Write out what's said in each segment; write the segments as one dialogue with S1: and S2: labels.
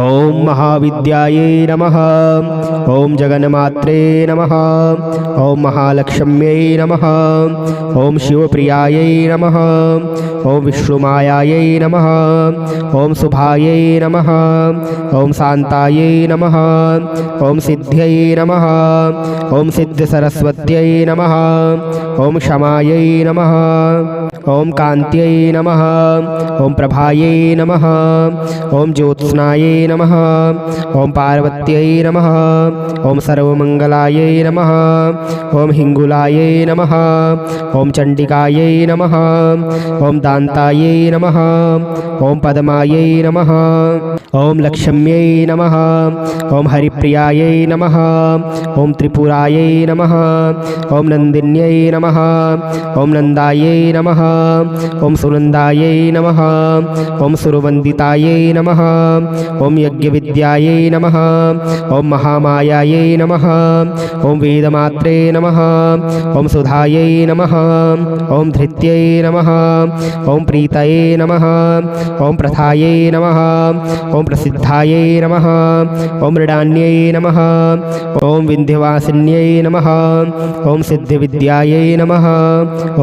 S1: ओम महाविद्यायै नमः। ओम जगन्मात्रे नमः। ओम महालक्ष्म्यै नमः। ओम शिवप्रियायै नमः। ओम विष्णुमायायै नमः। ओम शुभायै नमः। ओम शान्तायै नमः। ओम सिद्ध्यै नमः। ओम सिद्धसरस्वत्यै नमः। ओम क्षमायै नमः। ओम कान्त्यै नमः। ओम प्रभायै नमः। ओम ज्योत्स्नायै नमः। ओम पार्वत्यै नमः। ओम सर्वमंगलायै नमः। ओम हिंगुलायै नमः। ओम चंडिकायै नमः। ओम दान्तायै नमः। ओम पद्मायै नमः। ओम लक्ष्म्यै नमः। ओम हरिप्रियायै नमः। ओम त्रिपुरायै नमः। ओम नन्दिन्यै नमः। ओम नन्दायै नमः। ओम सुनन्दायै नमः। ओम सुरवन्दितायै नमः। ओम यज्ञविद्यायै नमः। ओम महामायायै नमः। ओम वेदमात्रे नमः। ओम सुधायै नमः। ओम धृत्यै नमः। ओम प्रीतये नमः। ओम प्रथायै नमः। ओम प्रसिद्धायै नमः। ओम मृडान्यै नमः। ओम विन्ध्यवासिन्यै नमः। ओम सिद्धिविद्यायै नमः।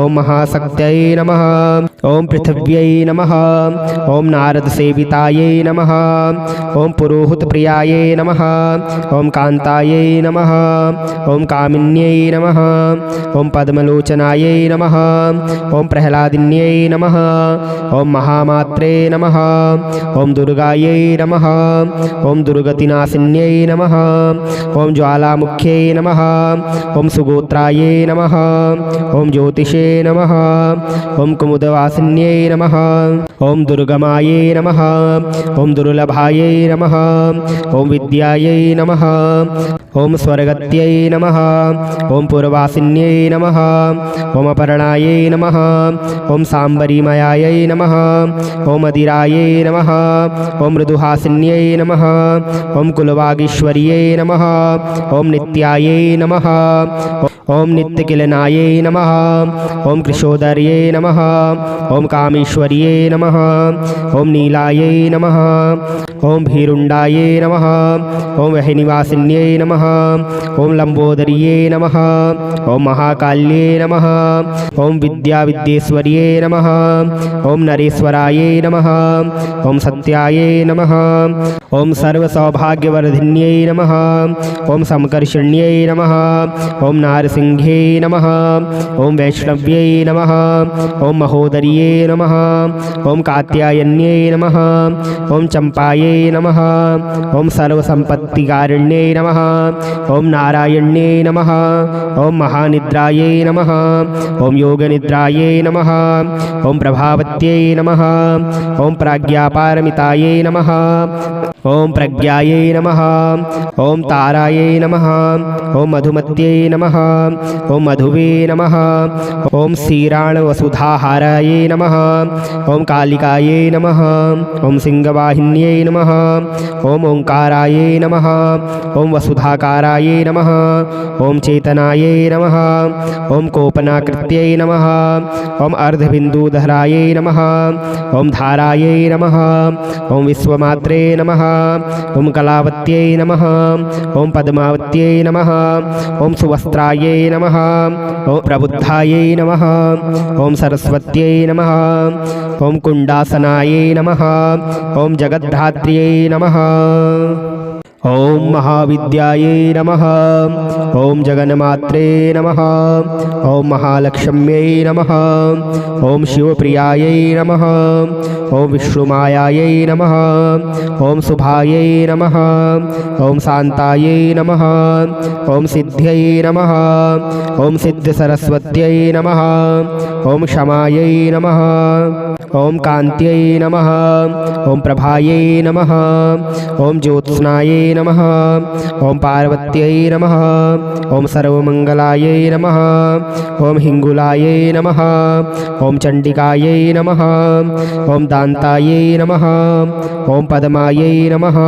S1: ओम महाशक्त्यै नमः। ओम पृथिव्यै नमः। ओम नारदसेवितायै नमः। ओम पुरोहितप्रियायै नमः। ओम कान्तायै नमः। ओम कामिन्यै नमः। ओम पद्मलोचनायै नमः। ओम प्रह्लादिन्यै नमः। ओम महामात्रे नमः। ओम दुर्गायै नमः। ओम दुर्गतिनाशिन्यै नमः। ओम ज्वालामुख्यै नमः। ओम सुगोत्रायै नमः। ओम ज्योतिषे नमः। ओम कुमुदवासिन्यै नमः। ओम दुर्गमायै नमः। ओम दुर्लभायै नमः। ओम विद्यायै नमः। ओम स्वर्गत्यै नमः। ओम पूर्वासिन्यै नमः। ओम अपर्णायै नमः। ओम सांबरीमयायै नमः। ओम अदिरायै नमः। ओम मृदुहासिन्यै नमः। ओम कुलवागीश्वर्यै नमः। ओम नित्यायै नमः। ओम नित्यकिलनायै नमः। ओम कृशोदर्यै नमः। ओम कामेश्वर्यै नमः। ओम नीलायै नमः। ओम भीरुण्डायै नमः। ओम वह्निवासिन्यै नमः। ओम लंबोदर्यै नमः। ओम महाकाल्यै नमः। ओम विद्याविद्येश्वर्यै नमः। ओम नरेश्वरायै नमः। ओम सत्यायै नमः। ओम सर्वसौभाग्यवर्धिन्यै नमः। ओम समकर्षिण्यै नमः। ओम नारसिंह्यै नमः। ओम वैष्णव्यै नमः। ओम महोदर्यै नमः। ओम कात्यायन्यै नमः। ओम चंपायै नमः। ओम सर्वसंपत्तिकारिण्यै नमः। ओम नारायण्यै नमः। ओम महानिद्रायै नमः। ओम योगनिद्रायै नमः। ओम प्रभावत्यै नमः। ओम प्राज्ञापारमितायै नमः। ओम प्रज्ञायै नमः। ओम तारायै नमः। ओम मधुमत्यै नमः। ओम मधुवे नमः। ओम क्षीराणवसुधाहारायै नमः। ओम कालिकायै नमः। ओम सिंहवाहिन्यै नमः। ओम ओंकारायै नमः। ओम वसुधाकारायै नमः। ओम चेतनायै नमः। ओम कोपनाकृत्यै नमः। ओम अर्धबिन्दुधरायै नमः। ओम धारायै नमः। ओम विश्वमात्रे नमः। ओम कलावत्यै नमः। ओम पद्मावत्यै नमः। ओम सुवस्त्रायै नमः। ओम प्रबुद्धायै नमः। ओम सरस्वत्यै नमः। ओम कुण्डासनायै नमः। ओम जगद्धात्र्यै नमः। ओम महाविद्यायै नमः। ओम जगन्मात्रे नमः। ओम महालक्ष्म्यै नमः। ओम शिवप्रियायै नमः। ओम विष्णुमायायै नमः। ओम शुभायै नमः। ओम शान्तायै नमः। ओम सिद्ध्यै नमः। ओम सिद्धसरस्वत्यै नमः। ओम क्षमायै नमः। ओम कान्त्यै नमः। ओम प्रभायै नमः। ओम ज्योत्स्नायै नमः। ओम पार्वत्यै नमः। ओम सर्वमंगलायै नमः। ओम हिंगुलायै नमः। ओम चंडिकायै नमः। ओम दान्तायै नमः। ओम पद्मायै नमः।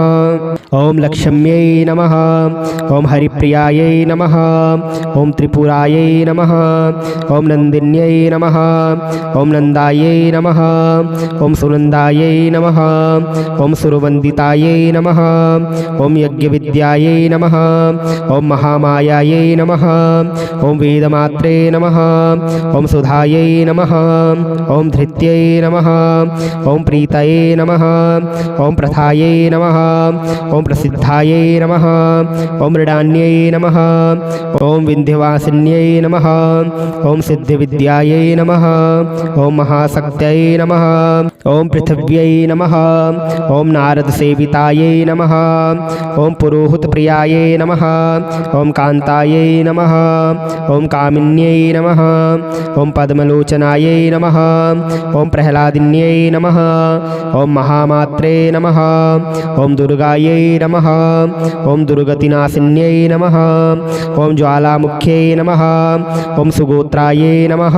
S1: ओम लक्ष्म्यै नमः। ओम हरिप्रियायै नमः। ओम त्रिपुरायै नमः। ओम नन्दिन्यै नमः। ओम नन्दायै नमः। ॐ सुनन्दायै नमः ॐ सुरवन्दितायै नमः ॐ यज्ञविद्यायै नमः ॐ महामायायै नमः ॐ वेदमात्रे नमः ॐ सुधायै नमः ॐ धृत्यै नमः ॐ प्रीतये नमः ॐ प्रथायै नमः ॐ प्रसिद्धायै नमः ॐ मृडान्यै नमः ॐ विन्ध्यवासिन्यै नमः ॐ सिद्धिविद्यायै नमः ॐ महाशक्त्यै नमः ॐ पृथिव्यै नमः ॐ नारदसेवितायै नमः ॐ पुरोहितप्रियायै नमः ॐ कान्तायै नमः ॐ कामिन्यै नमः ॐ पद्मलोचनायै नमः ॐ प्रह्लादिन्यै नमः ॐ महामात्रे नमः ॐ दुर्गायै नमः ॐ दुर्गतिनाशिन्यै नमः ॐ ज्वालामुख्यै नमः ॐ सुगोत्रायै नमः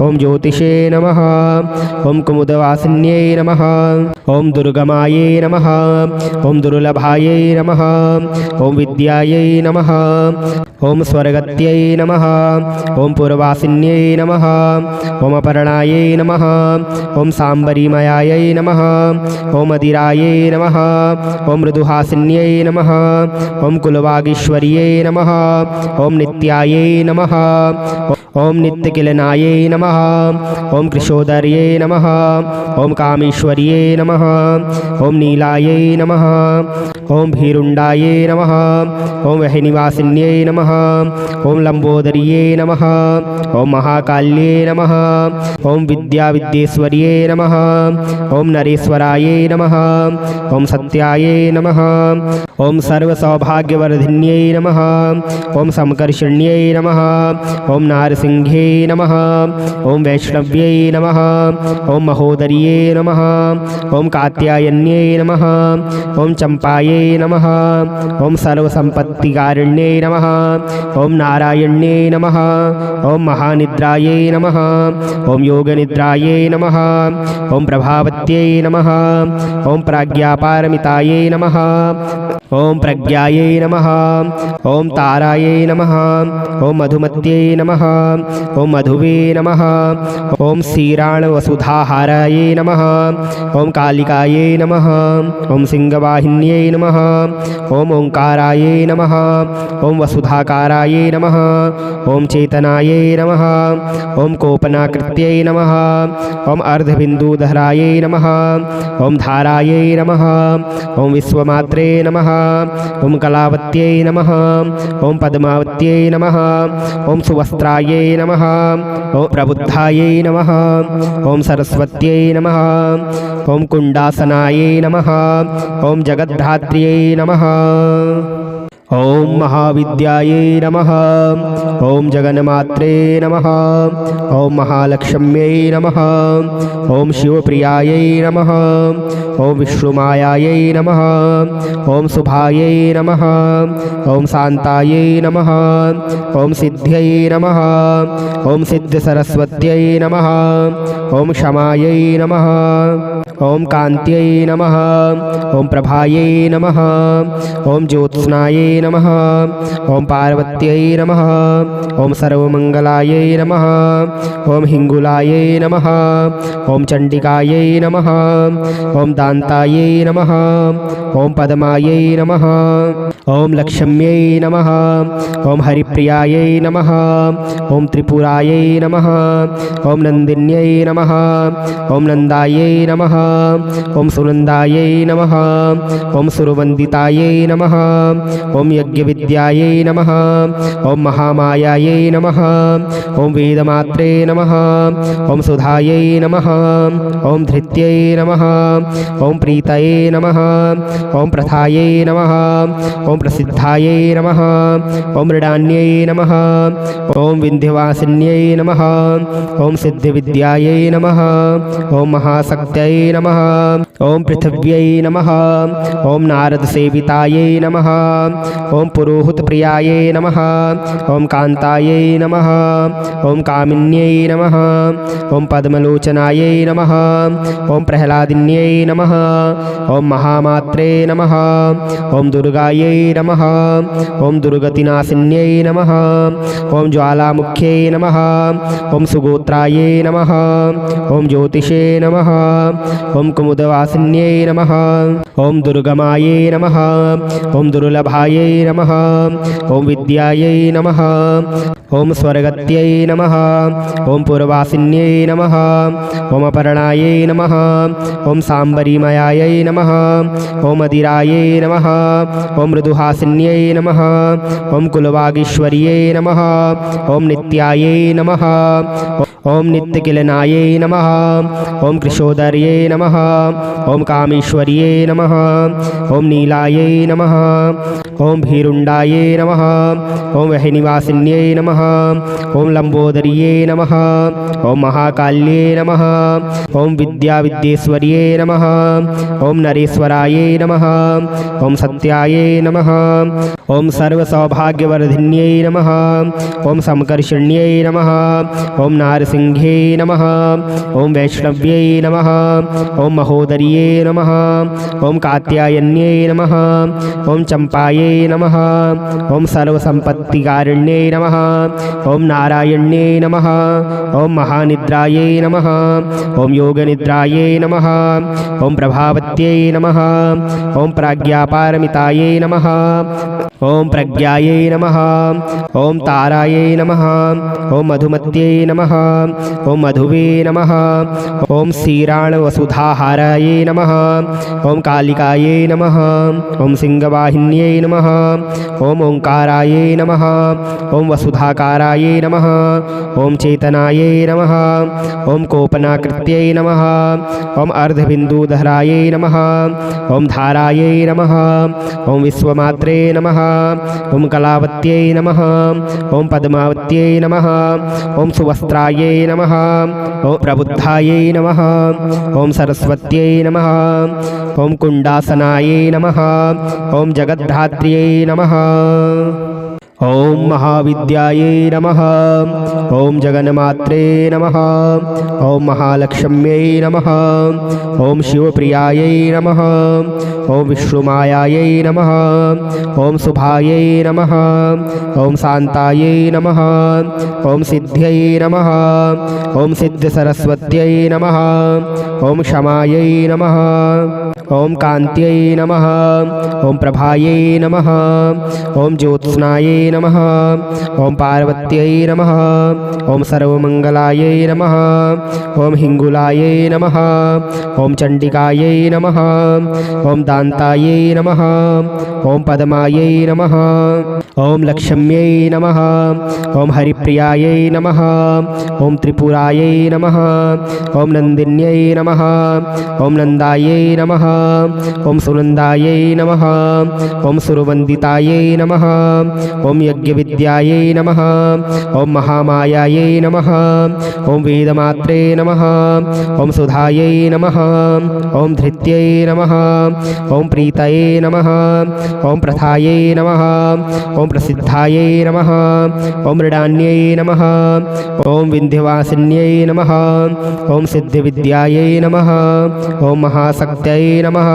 S1: ॐ ज्योतिषे नमः ॐ कुमुदवासिन्यै नमः ॐ दुर्गमायै नमः ॐ दुर्लभायै नमः ॐ विद्यायै नमः ॐ स्वर्गत्यै नमः ॐ पुरवासिन्यै नमः ॐ अपर्णायै नमः ॐ साम्बरीमयायै नमः ॐ अदिरायै नमः ॐ मृदुहासिन्यै नमः ॐ कुलवागीश्वर्यै नमः ॐ नित्यायै नमः ॐ नित्यकिलनायै नमः ॐ कृशोदर्यै नमः ॐ कामेश्वर्यै नमः ॐ नीलायै नमः ॐ भीरुण्डायै नमः ॐ वह्निवासिन्यै नमः ॐ लम्बोदर्यै नमः ॐ महाकाल्यै नमः ॐ विद्याविद्येश्वर्यै नमः ॐ नरेश्वरायै नमः ॐ सत्यायै नमः ॐ सर्वसौभाग्यवर्धिन्यै नमः ॐ समकर्षिण्यै नमः ॐ नारसिंह्यै नमः ॐ वैष्णव्यै नमः ॐ महोदर्यै नमः ॐ कात्यायन्यै नमः ॐ चम्पायै नमः ॐ सर्वसम्पत्तिकारिण्यै नमः ॐ नारायण्यै नमः ॐ महानिद्रायै नमः ॐ योगनिद्रायै नमः ॐ प्रभावत्यै नमः ॐ प्राज्ञापारमितायै नमः ॐ प्रज्ञायै नमः ॐ तारायै नमः ॐ मधुमत्यै नमः ॐ मधुवे नमः ॐ क्षीराणवसुधाहारायै नमः ॐ कालिकायै नमः ॐ सिंहवाहिन्यै नमः ॐ ओङ्कारायै नमः ॐ वसुधाकारायै नमः ॐ चेतनायै नमः ॐ कोपनाकृत्यै नमः ॐ अर्धबिन्दुधरायै नमः ॐ धारायै नमः ॐ विश्वमात्रे नमः ॐ कलावत्यै नमः ॐ पद्मावत्यै नमः ॐ सुवस्त्रायै नमः ॐ प्रबुद्धायै नमः ॐ सरस्वत्यै नमः ॐ कुण्डासनायै नमः ॐ जगद्धात्र्यै नमः ॐ महाविद्यायै नमः ॐ जगन्मात्रे नमः ॐ महालक्ष्म्यै नमः ॐ शिवप्रियायै नमः ॐ विष्णुमायायै नमः ॐ शुभायै नमः ॐ शान्तायै नमः ॐ सिद्ध्यै नमः ॐ सिद्धसरस्वत्यै नमः ॐ क्षमायै नमः ॐ कान्त्यै नमः ॐ प्रभायै नमः ॐ ज्योत्स्नायै नमः ॐ पार्वत्यै नमः ॐ सर्वमङ्गलायै नमः ॐ हिङ्गुलायै नमः ॐ चण्डिकायै नमः ॐ दान्तायै नमः ॐ पद्मायै नमः ॐ लक्ष्म्यै नमः ॐ हरिप्रियायै नमः ॐ त्रिपुरायै नमः ॐ नन्दिन्यै नमः ॐ नन्दायै नमः ॐ सुनन्दायै नमः ॐ सुरवन्दितायै नमः ॐ यज्ञविद्यायै नमः ॐ महामायायै नमः ॐ वेदमात्रे नमः ॐ सुधायै नमः ॐ धृत्यै नमः ॐ प्रीतये नमः ॐ प्रथायै नमः ॐ प्रसिद्धायै नमः ॐ मृडान्यै नमः ॐ विन्ध्यवासिन्यै नमः ॐ सिद्धिविद्यायै नमः ॐ महाशक्त्यै नमः ॐ पृथिव्यै नमः ॐ नारदसेवितायै नमः ॐ पुरोहितप्रियायै नमः ॐ कान्तायै नमः ॐ कामिन्यै नमः ॐ पद्मलोचनायै नमः ॐ प्रह्लादिन्यै नमः ॐ महामात्रे नमः ॐ दुर्गायै नमः ॐ दुर्गतिनाशिन्यै नमः ॐ ज्वालामुख्यै नमः ॐ सुगोत्रायै नमः ॐ ज्योतिषे नमः ॐ कुमुदवासिन्यै नमः ॐ दुर्गमायै नमः ॐ दुर्लभायै नमः ॐ विद्यायै नमः ॐ स्वर्गत्यै नमः ॐ पूर्वासिन्यै नमः ॐ अपर्णायै नमः ॐ साम्बरीमयायै नमः ॐ अदिरायै नमः ॐ मृदुहासिन्यै नमः ॐ कुलवागीश्वर्यै नमः ॐ नित्यायै नमः ॐ नित्यकिलनायै नमः ॐ कृशोदर्यै नमः ॐ कामेश्वर्यै नमः ॐ नीलायै नमः ॐ भीरुण्डायै नमः ॐ वह्निवासिन्यै नमः ॐ लम्बोदर्यै नमः ॐ महाकाल्यै नमः ॐ विद्याविद्येश्वर्यै नमः ॐ नरेश्वरायै नमः ॐ सत्यायै नमः ॐ सर्वसौभाग्यवर्धिन्यै नमः ॐ समकर्षिण्यै नमः ॐ नारसिंह्यै नमः ॐ वैष्णव्यै नमः ॐ महोदर्यै नमः ॐ कात्यायन्यै नमः ॐ चम्पायै नमः ॐ सर्वसम्पत्तिकारिण्यै नमः ॐ नारायण्यै नमः ॐ महानिद्रायै नमः ॐ योगनिद्रायै नमः ॐ प्रभावत्यै नमः ॐ प्राज्ञापारमितायै नमः ॐ प्रज्ञायै नमः ॐ तारायै नमः ॐ मधुमत्यै नमः ॐ मधुवे नमः ॐ क्षीराणवसुधाहारायै नमः ॐ कालिकायै नमः ॐ सिंहवाहिन्यै नमः ॐ ओंकारायै नमः ॐ वसुधाकारायै नमः ॐ चेतनायै नमः ॐ कोपनाकृत्यै नमः ॐ अर्धबिन्दुधरायै नमः ॐ धारायै नमः ॐ विश्वमात्रे नमः ॐ कलावत्यै नमः ॐ पद्मावत्यै नमः ॐ सुवस्त्रायै नमः ॐ प्रबुद्धायै नमः ॐ सरस्वत्यै नमः ॐ कुण्डासनायै नमः ॐ जगद्धात्र्यै नमः ॐ महाविद्यायै नमः ॐ जगन्मात्रे नमः ॐ महालक्ष्म्यै नमः ॐ शिवप्रियायै नमः ॐ विष्णुमायायै नमः ॐ शुभायै नमः ॐ शान्तायै नमः ॐ सिद्ध्यै नमः ॐ सिद्धसरस्वत्यै नमः ॐ क्षमायै नमः ॐ कान्त्यै नमः ॐ प्रभायै नमः ॐ ज्योत्स्नायै नमः ॐ पार्वत्यै नमः ॐ सर्वमङ्गलायै नमः ॐ हिङ्गुलायै नमः ॐ चण्डिकायै नमः ॐ दान्तायै नमः ॐ पद्मायै नमः ॐ लक्ष्म्यै नमः ॐ हरिप्रियायै नमः ॐ त्रिपुरायै नमः ॐ नन्दिन्यै नमः ॐ नन्दायै नमः ॐ सुनन्दायै नमः ॐ सुरवन्दितायै नमः ॐ यज्ञविद्यायै नमः ॐ महामायायै नमः ॐ वेदमात्रे नमः ॐ सुधायै नमः ॐ धृत्यै नमः ॐ प्रीतये नमः ॐ प्रथायै नमः ॐ प्रसिद्धायै नमः ॐ मृडान्यै नमः ॐ विन्ध्यवासिन्यै नमः ॐ सिद्धिविद्यायै नमः ॐ महाशक्त्यै नमः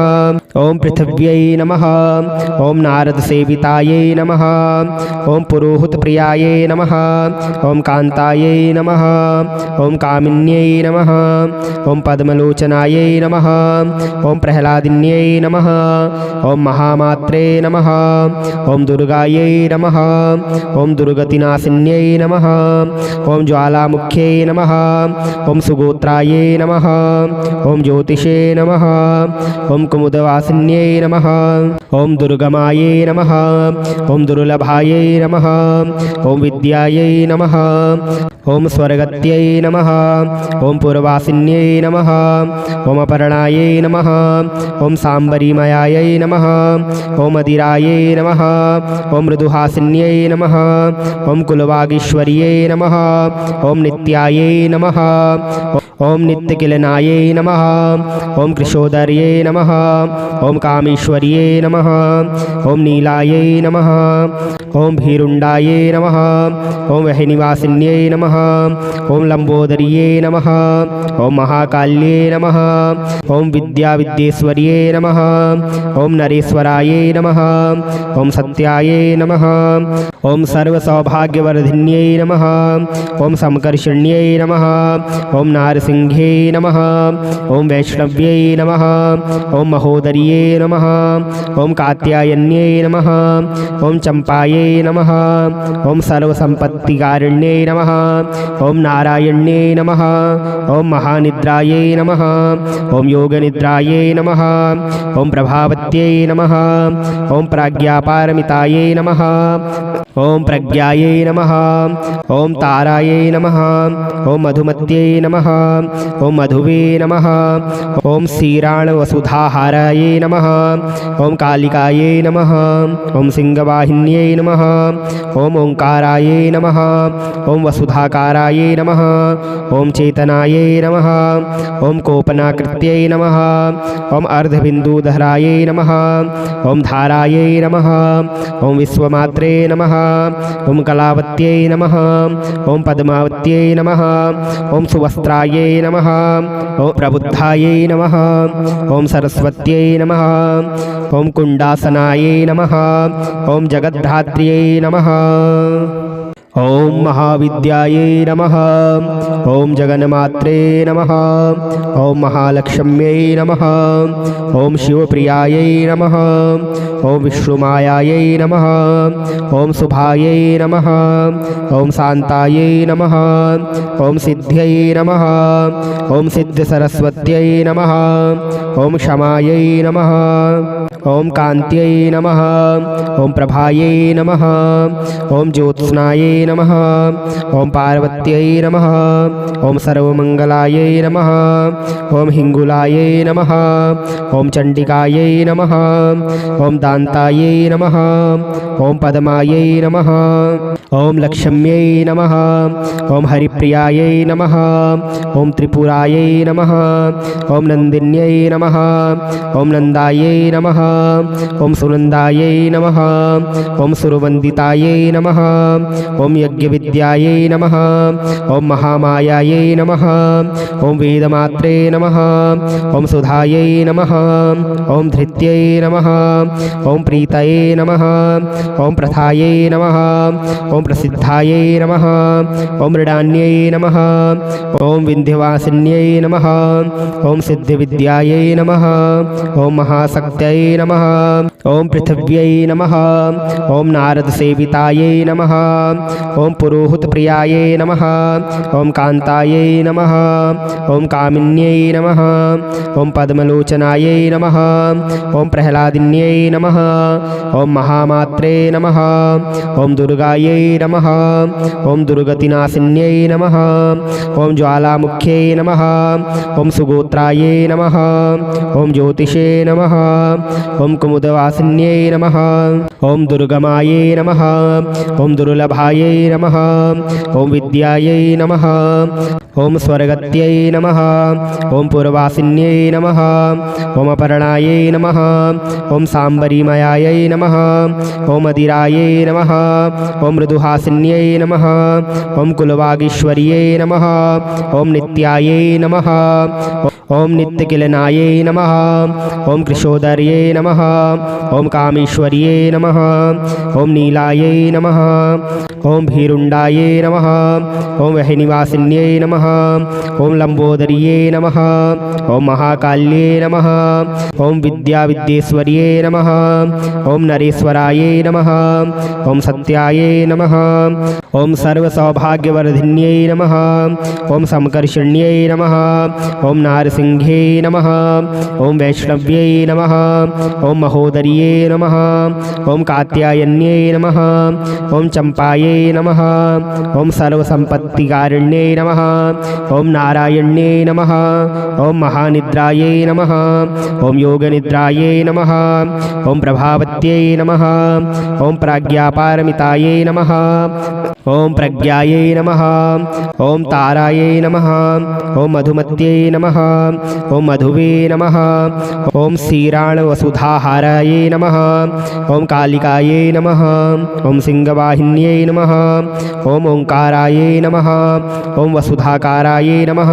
S1: ॐ पृथिव्यै नमः ॐ नारदसेवितायै नमः ॐ पुरोहितप्रियायै नमः ॐ कान्तायै नमः ॐ कामिन्यै नमः ॐ पद्मलोचनायै नमः ॐ प्रह्लादिन्यै नमः ॐ महामात्रे नमः ॐ दुर्गायै नमः ॐ दुर्गतिनाशिन्यै नमः ॐ ज्वालामुख्यै नमः ॐ सुगोत्रायै नमः ॐ ज्योतिषे नमः ॐ कुमुदवासिन्यै नमः ॐ दुर्गमायै नमः ॐ दुर्लभायै नमः ॐ विद्यायै नमः ॐ स्वर्गत्यै नमः ॐ पूर्वासिन्यै नमः ॐ अपर्णायै नमः ॐ साम्बरीमयायै नमः ॐ अदिरायै नमः ॐ मृदुहासिन्यै नमः ॐ कुलवागीश्वर्यै नमः ॐ नित्यायै नमः ओम नित्यकिलनायै नमः। ओम कृशोदर्यै नमः। ओम कामेश्वर्यै नमः। ओम नीलायै नमः। ओम भीरुण्डायै नमः। ओम वह्निवासिन्यै नमः। ओम लंबोदर्यै नमः। ओम महाकाल्यै नमः। ओम विद्याविद्येश्वर्यै नमः। ओम नरेश्वरायै नमः। ओम सत्यायै नमः। ओम सर्वसौभाग्यवर्धिन्यै नमः। ओम समकर्षण्यै नमः। ओम नारसिंह्यै नमः। ओम वैष्णव्यै नमः। ओम महोदर्यै नमः। ओम कात्यायन्यै नमः। ओम चंपायै नमः। ओम सर्वसंपत्तिकारिण्यै नमः। ओम नारायण्यै नमः। ओम महानिद्रायै नमः। ओम योगनिद्रायै नमः। ओम प्रभावत्यै नमः। ओम प्राज्ञापारमितायै नमः। ओम प्रज्ञायै नमः। ओम तारायै नमः। ओम मधुमत्यै नमः। ओम मधुवे नमः। ओम क्षीराणवसुधाहारायै नमः। ओम कालिकायै नमः। ओम सिंहवाहिन्यै नमः। ओम ओंकारायै नमः। ओम वसुधाकारायै नमः। ओम चेतनायै नमः। ओम कोपनाकृत्यै नमः। ओम अर्धबिन्दुधरायै नमः। ओम धारायै नमः। ओम विश्वमात्रे नमः। ओम कलावत्यै नमः। ओम पद्मावत्यै नमः। ओम सुवस्त्रायै नमः। ओम प्रबुद्धायै नमः। ओम सरस्वत्यै नमः। ओम कुण्डासनायै नमः। ओम जगद्धात्र्यै नमः। ओम महाविद्यायै नमः। ओम जगन्मात्रे नमः। ओम महालक्ष्म्यै नमः। ओम शिवप्रियायै नमः। ओम विष्णुमायायै नमः। ओम शुभायै नमः। ओम शान्तायै नमः। ओम सिद्ध्यै नमः। ओम सिद्धसरस्वत्यै नमः। ओम क्षमायै नमः। ओम कान्त्यै नमः। ओम प्रभायै नमः। ओम ज्योत्स्नायै नमः। ओम पार्वत्यै नमः। ओम सर्वमंगलायै नमः। ओम हिंगुलायै नमः। ओम चंडिकायै नमः। ओम दान्तायै नमः। ओम पद्मायै नमः। ओम लक्ष्म्यै नमः। ओम हरिप्रियायै नमः। ओम त्रिपुरायै नमः। ओम नन्दिन्यै नमः। ओम नन्दायै नमः। ओम सुनन्दायै नमः। ओम सुरवन्दितायै नमः। ओम यज्ञविद्यायै नमः। ओम महामायायै नमः। ओम वेदमात्रे नमः। ओम सुधायै नमः। ओम धृत्यै नमः। ओम प्रीतये नमः। ओम प्रथायै नमः। ओम प्रसिद्धायै नमः। ओम मृडान्यै नमः। ओम विन्ध्यवासिन्यै नमः। ओम सिद्धिविद्यायै नमः। ओम महाशक्त्यै नमः। ओम पृथिव्यै नमः। ओम नारदसेवितायै नमः। ओम पुरोहितप्रियायै नमः। ओम कान्तायै नमः। ओम कामिन्यै नमः। ओम पद्मलोचनायै नमः। ओम प्रह्लादिन्यै नमः। ओम महामात्रे नमः। ओम दुर्गायै नमः। ओम दुर्गतिनाशिन्यै नमः। ओम ज्वालामुख्यै नमः। ओम सुगोत्रायै नमः। ओम ज्योतिषे नमः। ओम कुमुदवासिन्यै नमः। ओम दुर्गमायै नमः। ओम दुर्लभायै नमः। ओम विद्यायै नमः। ओम स्वर्गत्यै नमः। ओम पूर्वासिन्यै नमः। ओम अपर्णायै नमः। ओम सांबरीमयायै नमः। ओम अदिरायै नमः। ओम मृदुहासिन्यै नमः। ओम कुलवागीश्वर्यै नमः। ओम नित्यायै नमः। ओम नित्यकिलनायै नमः। ओम कृशोदर्यै नमः। ओम कामेश्वर्यै नमः। ओम नीलायै नमः। ओम भीरुण्डायै नमः। ओम वह्निवासिन्यै नमः। ओम लंबोदर्यै नमः। ओम महाकाल्यै नमः। ओम विद्याविद्येश्वर्यै नमः। ओम नरेश्वरायै नमः। ओम सत्यायै नमः। ओम सर्वसौभाग्यवर्धिन्यै नमः। ओम समकर्षण्यै नमः। ओम नारसिंह्यै नमः। ओम वैष्णव्यै नमः। ओम महोदर्यै नमः। ओम कात्यायन्यै नमः। ओम चंपायै नमः। ओम सर्वसंपत्तिकारिण्यै नमः। ओम नारायण्ये नमः। ओम महानिद्रायै नमः। ओम योगनिद्रायै नमः। ओम प्रभावत्यै नमः। ओम प्राज्ञापारमितायै नमः। ओम प्रज्ञायै नमः। ओम तारायै नमः। ओम मधुमत्यै नमः। ओम मधुवे नमः। ओम क्षीराणवसुधाहारायै नमः। ओम कालिकायै नमः। ओम सिंहवाहिन्यै नमः। ओम ओंकारायै नमः। ओम वसुधाकारायै नमः।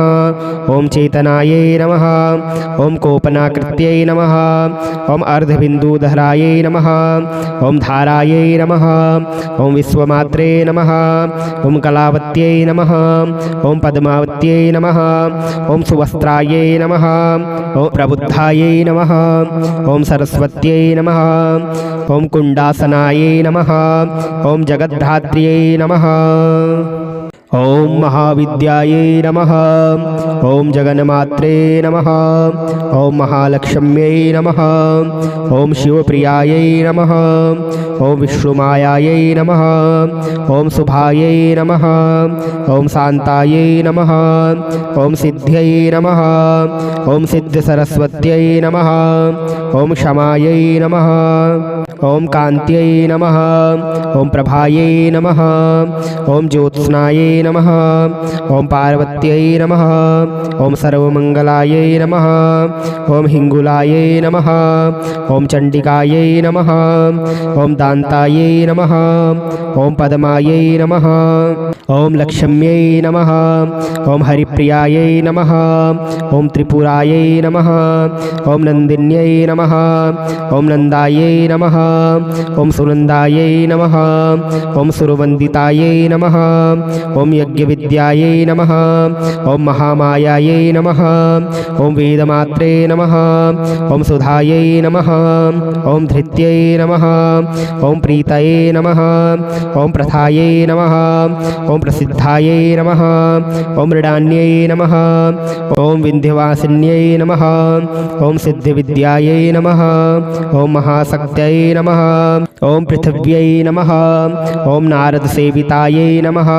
S1: ओम चेतनायै नमः। ओम कोपनाकृत्यै नमः। ओम अर्धबिन्दुधरायै नमः। ओम धारायै नमः। ओम विश्वमात्रे नमः। ओम कलावत्यै नमः। ओम पद्मावत्यै नमः। ओम सुवस्त्रायै नमः। ओम प्रबुद्धायै नमः। ओम सरस्वत्यै नमः। ओम कुण्डासनायै नमः। ओम जगद्धात्र्यै नमः। ओम महाविद्यायै नमः। ओम जगन्मात्रे नमः। ओम महालक्ष्म्यै नमः। ओम शिवप्रियायै नमः। ओम विष्णुमायायै नमः। ओम शुभायै नमः। ओम शान्तायै नमः। ओम सिद्ध्यै नमः। ओम सिद्धसरस्वत्यै नमः। ओम क्षमायै नमः। ओम कान्त्यै नमः। ओम प्रभायै नमः। ओम ज्योत्स्नायै नमः। ओम पार्वत्यै नमः। ओम सर्वमंगलायै नमः। ओम हिंगुलायै नमः। ओम चंडिकायै नमः। ओम दान्तायै नमः। ओम पद्मायै नमः। ओम लक्ष्म्यै नमः। ओम हरिप्रियायै नमः। ओम त्रिपुरायै नमः। ओम नन्दिन्यै नमः। ओम नन्दायै नमः। ओम सुनन्दायै नमः। ओम सुरवन्दितायै नमः। ओम यज्ञविद्यायै नमः। ओम महामायायै नमः। ओम वेदमात्रे नमः। ओम सुधायै नमः। ओम धृत्यै नमः। ओम प्रीतये नमः। ओम प्रथायै नमः। ओम प्रसिद्धायै नमः। ओम मृडान्यै नमः। ओम विन्ध्यवासिन्यै नमः। ओम सिद्धिविद्यायै नमः। ओम महाशक्त्यै नमः। ओम पृथिव्यै नमः। ओम नारदसेवितायै नमः।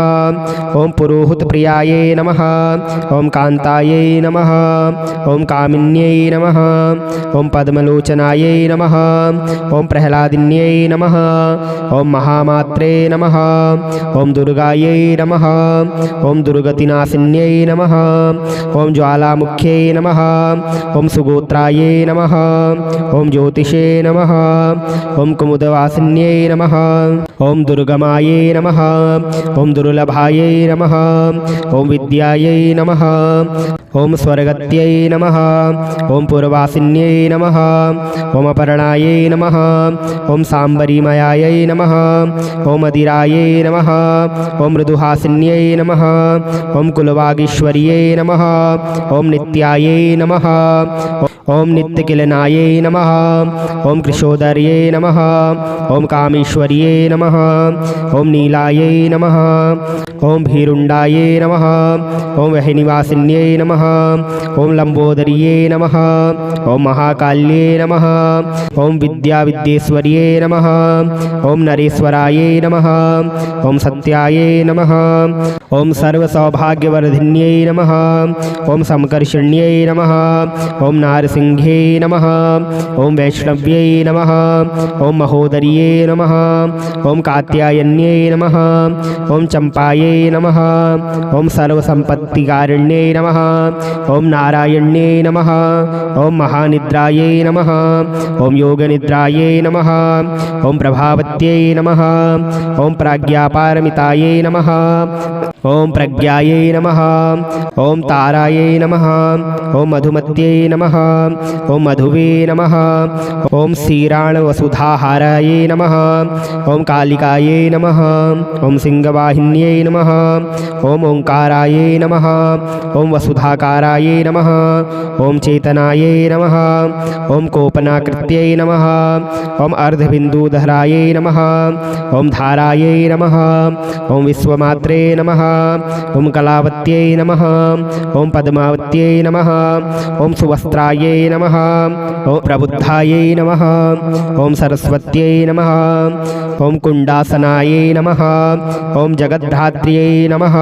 S1: ओम पुरोहितप्रियायै नमः। ओम कान्तायै नमः। ओम कामिन्यै नमः। ओम पद्मलोचनायै नमः। ओम प्रह्लादिन्यै नमः। ओम महामात्रे नमः। ओम दुर्गायै नमः। ओम दुर्गतिनाशिन्यै नमः। ओम ज्वालामुख्यै नमः। ओम सुगोत्रायै नमः। ओम ज्योतिषे नमः। ओम कुमुदवासिन्यै नमः। ओम दुर्गमायै नमः। ओम दुर्लभायै नमः। ओम विद्यायै नमः। ओम स्वर्गत्यै नमः। ओम पूर्वासिन्यै नमः। ओम अपर्णायै नमः। ओम सांबरीमयायै नमः। ओम अदिरायै नमः। ओम मृदुहासिन्यै नमः। ओम कुलवागीश्वर्यै नमः। ओम नित्यायै नमः। ओम नित्यकिलनायै नमः। ओम कृशोदर्यै नमः। ओम कामेश्वर्यै नमः। ओम नीलायै नमः। ओम भीरुण्डायै नमः। ओम वह्निवासिन्यै नमः। ओम लंबोदर्यै नमः। ओम महाकाल्यै नमः। ओम विद्याविद्येश्वर्यै नमः। ओम नरेश्वरायै नमः। ओम सत्यायै नमः। ओम सर्वसौभाग्यवर्धिन्यै नमः। ओम समकर्षिण्यै नमः। ओम नारसिंह्यै नमः। ओम वैष्णव्यै नमः। ओम महोदर्यै नमः। ओम कात्यायन्यै नमः। ओम चंपायै नमः। ओम सर्वसंपत्तिकारिण्यै नमः। ओम नारायण्यै नमः। ओम महानिद्रायै नमः। ओम योगनिद्रायै नमः। ओम प्रभावत्यै नमः। ओम प्राज्ञापारमितायै नमः। ओम प्रज्ञायै नमः। ओम तारायै नमः। ओम मधुमत्यै नमः। ओम मधुवे नमः। ओम क्षीराणवसुधाहारायै नमः। ओम कालिकायै नमः। ओम सिंहवाहिन्यै नमः। ओम ओंकारायै नमः। ओम वसुधाकारायै नमः। ओम चेतनायै नमः। ओम कोपनाकृत्यै नमः। ओम अर्धबिन्दुधरायै नमः। ओम धारायै नमः। ओम विश्वमात्रे नमः। ओम कलावत्यै नमः। ओम पद्मावत्यै नमः। ओम सुवस्त्रायै नमः। ओम प्रबुद्धायै नमः। ओम सरस्वत्यै नमः। ओम कुण्डासनायै नमः। ओम जगद्धात्र्यै नमः।